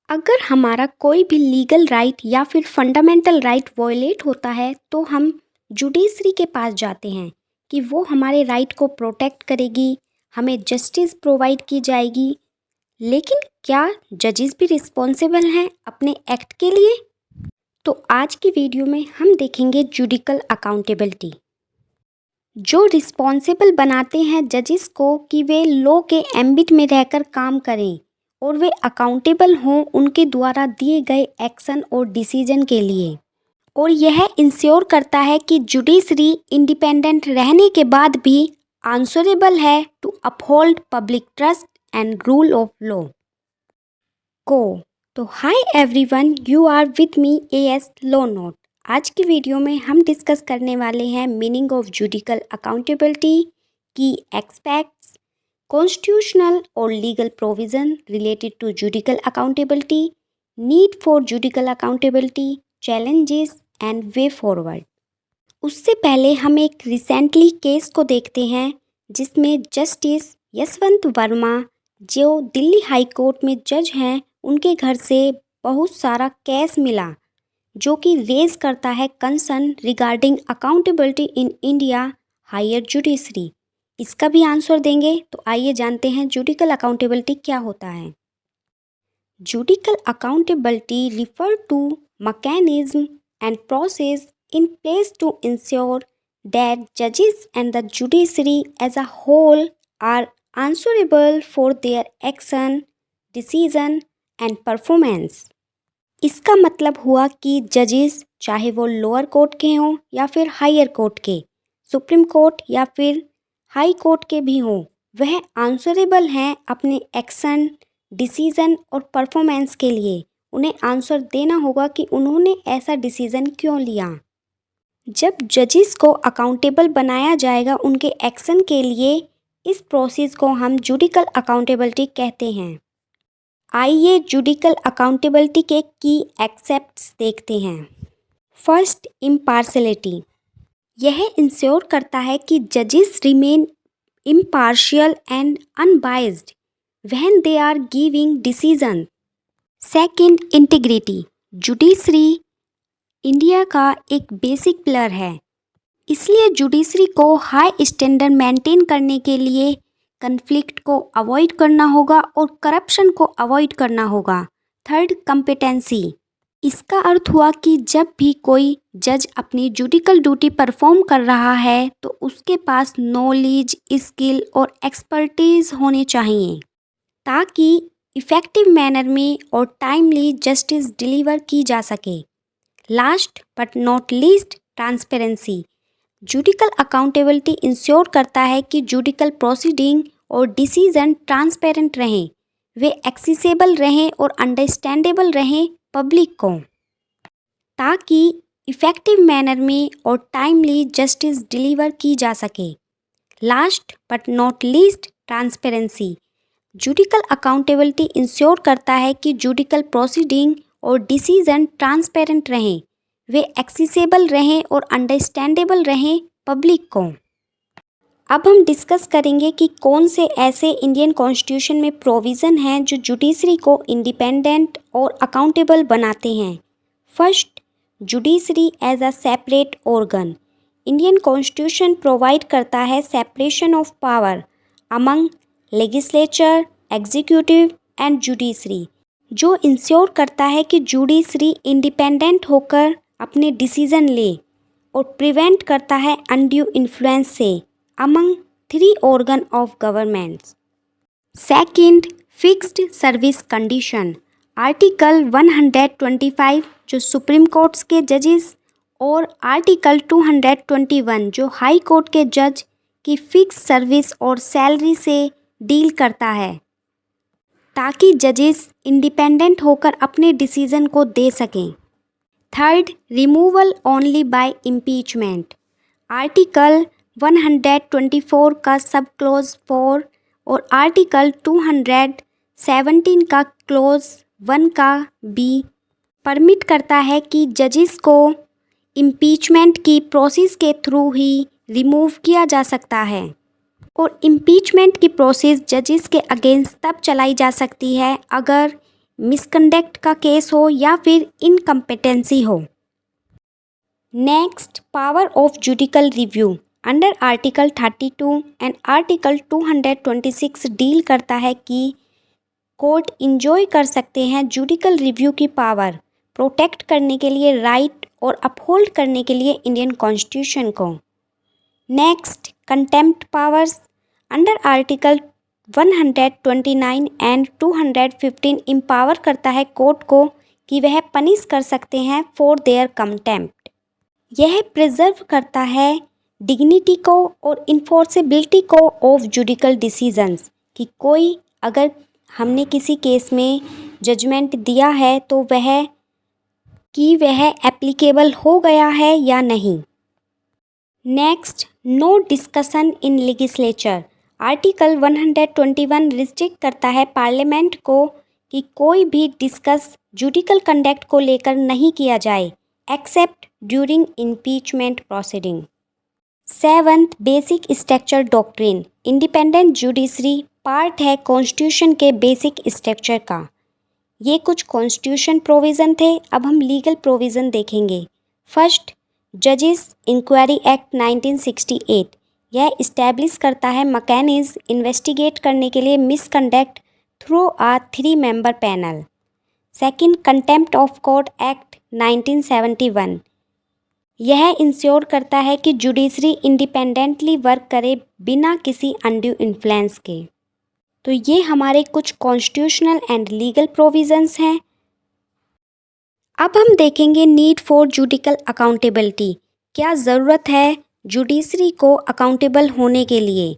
अगर हमारा कोई भी लीगल राइट या फिर फंडामेंटल राइट वॉयलेट होता है तो हम जुडिशरी के पास जाते हैं कि वो हमारे राइट को प्रोटेक्ट करेगी, हमें जस्टिस प्रोवाइड की जाएगी। लेकिन क्या जजेस भी रिस्पॉन्सिबल हैं अपने एक्ट के लिए? तो आज की वीडियो में हम देखेंगे जुडिकल अकाउंटेबिलिटी, जो रिस्पॉन्सिबल बनाते हैं जजेस को कि वे लॉ के एम्बिट में रहकर काम करें और वे अकाउंटेबल हों उनके द्वारा दिए गए एक्शन और डिसीजन के लिए। और यह इंश्योर करता है कि जुडिशरी इंडिपेंडेंट रहने के बाद भी आंसरेबल है to uphold public trust and rule of law को। तो hi everyone, you are with me AS law note. आज की वीडियो में हम डिस्कस करने वाले हैं meaning of judicial accountability, key aspects, constitutional और legal provision related to judicial accountability, need for judicial accountability, challenges and way forward. उससे पहले हम एक रिसेंटली केस को देखते हैं जिसमें जस्टिस यशवंत वर्मा, जो दिल्ली हाई कोर्ट में जज हैं, उनके घर से बहुत सारा केस मिला जो कि रेज करता है concern regarding accountability in India higher judiciary. इसका भी आंसर देंगे। तो आइए जानते हैं जुडिकल अकाउंटेबिलिटी क्या होता है। Judicial accountability refer to mechanism and process in place to ensure that judges and the judiciary as a whole are answerable for their action, decision and performance। इसका मतलब हुआ कि जजेस, चाहे वो लोअर कोर्ट के हों या फिर हायर कोर्ट के, सुप्रीम कोर्ट या फिर हाई कोर्ट के भी हों, वह आंसरेबल हैं अपने एक्शन, डिसीजन और परफॉर्मेंस के लिए। उन्हें आंसर देना होगा कि उन्होंने ऐसा डिसीजन क्यों लिया। जब जजेस को अकाउंटेबल बनाया जाएगा उनके एक्शन के लिए, इस प्रोसेस को हम जुडिकल अकाउंटेबिलिटी कहते हैं। आइए जुडिकल अकाउंटेबिलिटी के की एक्सेप्ट्स देखते हैं। First, impartiality. यह इंश्योर करता है कि जजेस remain impartial and unbiased when they are giving decision. Second, integrity. Judiciary India का एक बेसिक पिलर है, इसलिए जुडिशरी को हाई स्टैंडर्ड मेंटेन करने के लिए कन्फ्लिक्ट को अवॉइड करना होगा और करप्शन को अवॉइड करना होगा। Third, competency. इसका अर्थ हुआ कि जब भी कोई जज अपनी जुडिकल ड्यूटी परफॉर्म कर रहा है तो उसके पास नॉलेज, स्किल और एक्सपर्टीज होने चाहिए ताकि इफ़ेक्टिव मैनर में और टाइमली जस्टिस डिलीवर की जा सके। Last but not least, transparency. Judicial accountability ensure करता है कि जुडिकल प्रोसीडिंग और डिसीजन ट्रांसपेरेंट रहें, वे एक्सेसिबल रहें और अंडरस्टैंडेबल रहें पब्लिक को, ताकि इफ़ेक्टिव मैनर में और टाइमली जस्टिस डिलीवर की जा सके। Last but not least, transparency. Judicial accountability ensure करता है कि जुडिकल प्रोसीडिंग और डिसीजन ट्रांसपेरेंट रहें, वे एक्सेसिबल रहें और अंडरस्टैंडेबल रहें पब्लिक को। अब हम डिस्कस करेंगे कि कौन से ऐसे इंडियन कॉन्स्टिट्यूशन में प्रोविज़न हैं जो जुडिशरी को इंडिपेंडेंट और अकाउंटेबल बनाते हैं। First, judiciary as a separate organ. Indian constitution provide करता है separation of power among legislature, executive and judiciary, जो इंश्योर करता है कि जुडिशरी इंडिपेंडेंट होकर अपने डिसीजन ले और प्रिवेंट करता है अनड्यू इन्फ्लुएंस से among three organ of government. Second, fixed service condition. Article 125 जो सुप्रीम कोर्ट्स के जजेस और आर्टिकल 221 जो हाई कोर्ट के जज की फिक्स सर्विस और सैलरी से डील करता है ताकि जजेस इंडिपेंडेंट होकर अपने डिसीजन को दे सकें। Third, removal only by impeachment. Article 124 का सब क्लोज 4 और आर्टिकल 217 का क्लोज 1 का बी परमिट करता है कि जजेस को इम्पीचमेंट की प्रोसेस के थ्रू ही रिमूव किया जा सकता है। और इम्पीचमेंट की प्रोसेस जजेस के अगेंस्ट तब चलाई जा सकती है अगर मिसकंडक्ट का केस हो या फिर इनकम्पिटेंसी हो। Next, power of judicial review under article 32 and article 226 deal करता है कि कोर्ट इंजॉय कर सकते हैं जुडिकल रिव्यू की पावर प्रोटेक्ट करने के लिए राइट और अपहोल्ड करने के लिए इंडियन कॉन्स्टिट्यूशन को। Next, contempt powers under article 129 and 215 empower करता है कोर्ट को कि वह पनिश कर सकते हैं फॉर देयर कंटेम्प्ट। यह प्रिजर्व करता है डिग्निटी को और इन्फोर्सेबिलिटी को ऑफ जुडिकल डिसीजंस कि कोई अगर हमने किसी केस में जजमेंट दिया है तो वह एप्लीकेबल हो गया है या नहीं। Next, no discussion in legislature article 121 restrict करता है पार्लियामेंट को कि कोई भी डिस्कस जुडिकल कंडक्ट को लेकर नहीं किया जाए accept during impeachment proceeding. Seventh, basic structure doctrine independent judiciary part है कॉन्स्टिट्यूशन के बेसिक स्ट्रक्चर का। ये कुछ कॉन्स्टिट्यूशन प्रोविज़न थे, अब हम लीगल प्रोविज़न देखेंगे। फर्स्ट, जजेस इंक्वायरी एक्ट 1968 यह इस्टेब्लिश करता है मैकेनिज्म इन्वेस्टिगेट करने के लिए misconduct through a 3 member panel. Second, contempt of court act 1971 यह इंश्योर करता है कि जुडिशरी इंडिपेंडेंटली वर्क करे बिना किसी अनड्यू इन्फ्लुएंस के। तो ये हमारे कुछ कॉन्स्टिट्यूशनल एंड लीगल प्रोविजंस हैं। अब हम देखेंगे नीड फॉर जुडिकल अकाउंटेबिलिटी, क्या ज़रूरत है जुडिशरी को अकाउंटेबल होने के लिए।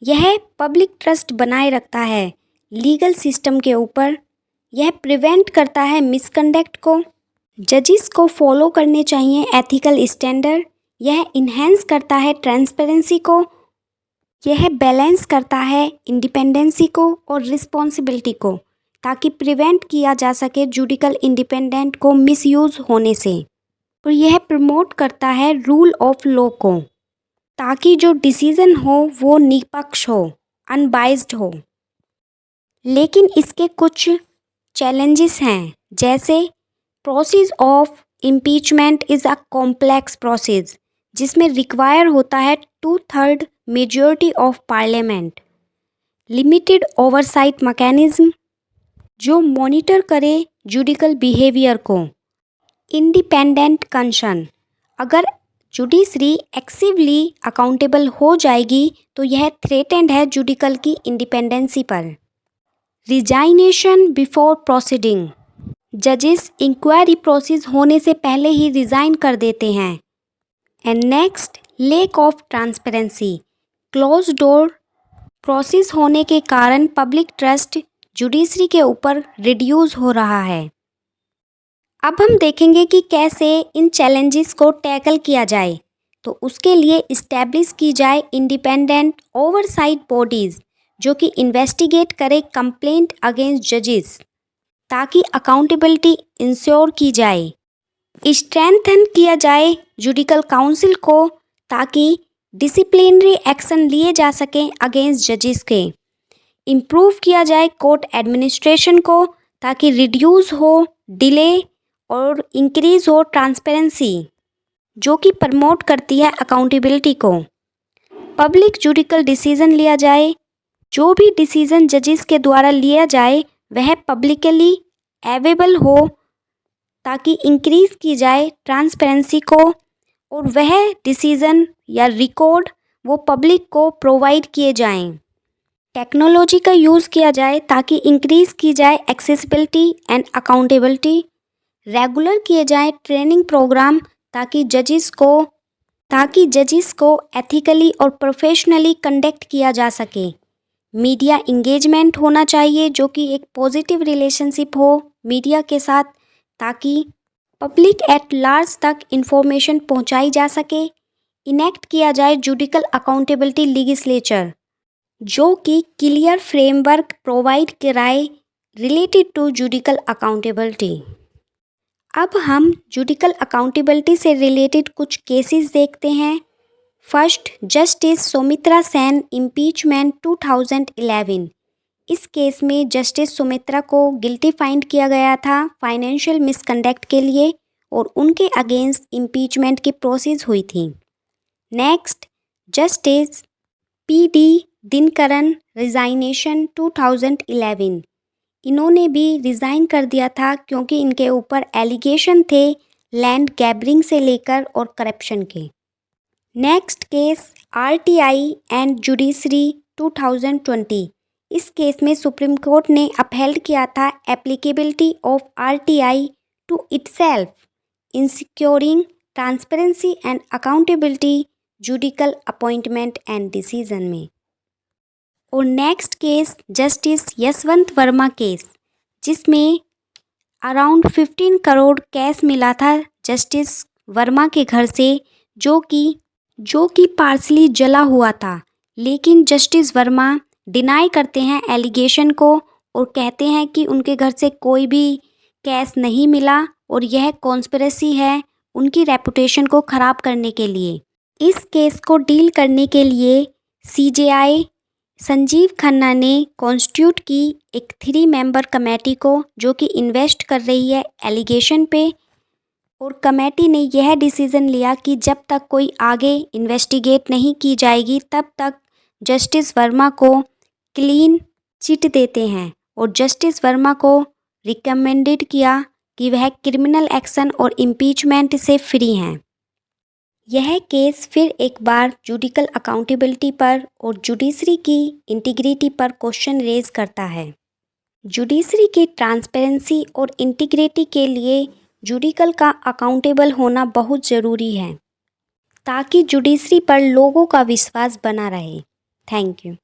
यह पब्लिक ट्रस्ट बनाए रखता है लीगल सिस्टम के ऊपर, यह प्रिवेंट करता है मिसकंडक्ट को, जजेस को फॉलो करने चाहिए एथिकल स्टैंडर्ड, यह इन्हेंस करता है ट्रांसपेरेंसी को, यह बैलेंस करता है इंडिपेंडेंसी को और रिस्पॉन्सिबिलिटी को ताकि प्रिवेंट किया जा सके जुडिकल इंडिपेंडेंट को मिसयूज़ होने से। और यह प्रमोट करता है रूल ऑफ लॉ को ताकि जो डिसीजन हो वो निष्पक्ष हो, अनबाइज्ड हो। लेकिन इसके कुछ चैलेंजेस हैं, जैसे process of impeachment is a complex process जिसमें रिक्वायर होता है 2/3 majority of parliament, limited oversight mechanism जो मॉनिटर करे जुडिकल बिहेवियर को, इंडिपेंडेंट कंसर्न अगर जुडिशरी एक्टिवली अकाउंटेबल हो जाएगी तो यह थ्रेटेंड है जुडिकल की इंडिपेंडेंसी पर, रिजाइनेशन बिफोर प्रोसीडिंग जजेस इंक्वायरी प्रोसेस होने से पहले ही रिज़ाइन कर देते हैं। And next, lack of transparency close door process होने के कारण पब्लिक ट्रस्ट जुडिशरी के ऊपर रिड्यूस हो रहा है। अब हम देखेंगे कि कैसे इन चैलेंजेस को टैकल किया जाए। तो उसके लिए इस्टेब्लिश की जाए इंडिपेंडेंट ओवरसाइट बॉडीज़ जो कि इन्वेस्टिगेट करे कंप्लेंट अगेंस्ट जजेस ताकि अकाउंटेबिलिटी इंश्योर की जाए, स्ट्रेंथन किया जाए जुडिकल काउंसिल को ताकि डिसिप्लिनरी एक्शन लिए जा सकें अगेंस्ट जजेस के, इम्प्रूव किया जाए कोर्ट एडमिनिस्ट्रेशन को ताकि रिड्यूस हो डिले और इंक्रीज़ हो ट्रांसपेरेंसी जो कि प्रमोट करती है अकाउंटेबिलिटी को, पब्लिक जुडिकल डिसीजन लिया जाए, जो भी डिसीजन जजेस के द्वारा लिया जाए वह पब्लिकली अवेलेबल हो ताकि इंक्रीज़ की जाए ट्रांसपेरेंसी को और वह डिसीज़न या रिकॉर्ड वो पब्लिक को प्रोवाइड किए जाएं। टेक्नोलॉजी का यूज़ किया जाए ताकि इंक्रीज़ की जाए एक्सेसिबिलिटी एंड अकाउंटेबिलिटी, रेगुलर किए जाए ट्रेनिंग प्रोग्राम ताकि जजेस को एथिकली और प्रोफेशनली कंडक्ट किया जा सके, मीडिया इंगेजमेंट होना चाहिए जो कि एक पॉजिटिव रिलेशनशिप हो मीडिया के साथ ताकि पब्लिक एट लार्ज तक इंफॉर्मेशन पहुंचाई जा सके, इनेक्ट किया जाए जुडिकल अकाउंटेबिलिटी लेजिस्लेचर जो कि क्लियर फ्रेमवर्क प्रोवाइड कराए रिलेटेड टू जुडिकल अकाउंटेबिलिटी। अब हम जुडिकल अकाउंटेबिलिटी से रिलेटेड कुछ केसेस देखते हैं। First, justice Soumitra Sen impeachment 2011 इस केस में जस्टिस सुमित्रा को गिल्टी फाइंड किया गया था फाइनेंशियल मिसकंडक्ट के लिए और उनके अगेंस्ट इम्पीचमेंट की प्रोसेस हुई थी। नेक्स्ट, जस्टिस पी.डी. दिनकरन रिजाइनेशन 2011। इन्होंने भी रिज़ाइन कर दिया था क्योंकि इनके ऊपर एलिगेशन थे लैंड गैबरिंग से लेकर और करप्शन के। Next case RTI and judiciary 2020। इस केस में सुप्रीम कोर्ट ने अपहेल्ड किया था applicability of RTI to itself in securing transparency and accountability judicial appointment and decision में। और next case justice Yashwant Verma case, जिसमें अराउंड 15 करोड़ कैश मिला था जस्टिस वर्मा के घर से, जो कि पार्सली जला हुआ था। लेकिन जस्टिस वर्मा डिनाई करते हैं एलिगेशन को और कहते हैं कि उनके घर से कोई भी कैश नहीं मिला और यह कॉन्स्पिरेसी है उनकी रेपुटेशन को ख़राब करने के लिए। इस केस को डील करने के लिए सीजेआई संजीव खन्ना ने कॉन्स्टिट्यूट की एक 3 मेंबर कमेटी को, जो कि इन्वेस्ट कर रही है एलिगेशन पे। और कमेटी ने यह डिसीज़न लिया कि जब तक कोई आगे इन्वेस्टिगेट नहीं की जाएगी तब तक जस्टिस वर्मा को क्लीन चिट देते हैं और जस्टिस वर्मा को रिकमेंडेड किया कि वह क्रिमिनल एक्शन और इम्पीचमेंट से फ्री हैं। यह केस फिर एक बार जुडिकल अकाउंटेबिलिटी पर और जुडिशरी की इंटीग्रिटी पर क्वेश्चन रेज करता है। जुडिशरी की ट्रांसपेरेंसी और इंटीग्रिटी के लिए जुडिकल का अकाउंटेबल होना बहुत ज़रूरी है ताकि जुडिशरी पर लोगों का विश्वास बना रहे। Thank you.